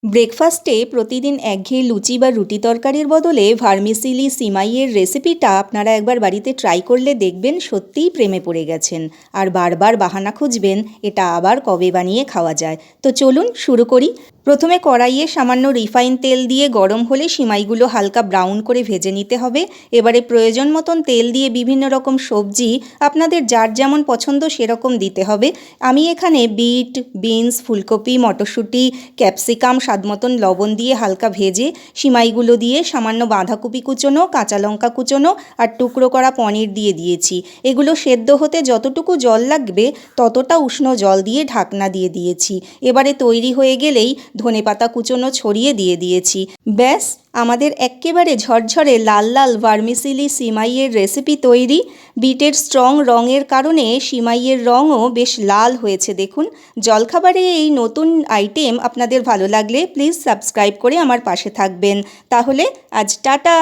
ব্রেকফাস্টে প্রতিদিন একঘেয়ে লুচি বা রুটি তরকারির বদলে ভার্মিসিলি সিমাইয়ের রেসিপিটা আপনারা একবার বাড়িতে ট্রাই করলে দেখবেন সত্যিই প্রেমে পড়ে গেছেন আর বারবার বাহানা খুঁজবেন এটা আবার কবে বানিয়ে খাওয়া যায়। তো চলুন শুরু করি। প্রথমে কড়াইয়ে সামান্য রিফাইন তেল দিয়ে গরম হলে সিমাইগুলো হালকা ব্রাউন করে ভেজে নিতে হবে। এবারে প্রয়োজন মতন তেল দিয়ে বিভিন্ন রকম সবজি আপনাদের যার যেমন পছন্দ সেরকম দিতে হবে। আমি এখানে বিট, বিনস, ফুলকপি, মটরশুঁটি, ক্যাপসিকাম, স্বাদ মতন লবণ দিয়ে হালকা ভেজে সিমাইগুলো দিয়ে সামান্য বাঁধাকপি কুচোনো, কাঁচা লঙ্কা কুচোনো আর টুকরো করা পনির দিয়ে দিয়েছি। এগুলো সেদ্ধ হতে যতটুকু জল লাগবে ততটা উষ্ণ জল দিয়ে ঢাকনা দিয়ে দিয়েছি। এবারে তৈরি হয়ে গেলেই ধনেপাতা কুচোনো ছড়িয়ে দিয়ে দিয়েছি। ব্যাস, আমাদের এক্কেবারে ঝরঝরে লাল লাল ভার্মিসিলি সিমাইয়ের রেসিপি তৈরি। বিটের স্ট্রং রঙের কারণে সিমাইয়ের রঙও বেশ লাল হয়েছে দেখুন। জলখাবারে এই নতুন আইটেম আপনাদের ভালো লাগলে প্লিজ সাবস্ক্রাইব করে আমার পাশে থাকবেন। তাহলে আজ টাটা।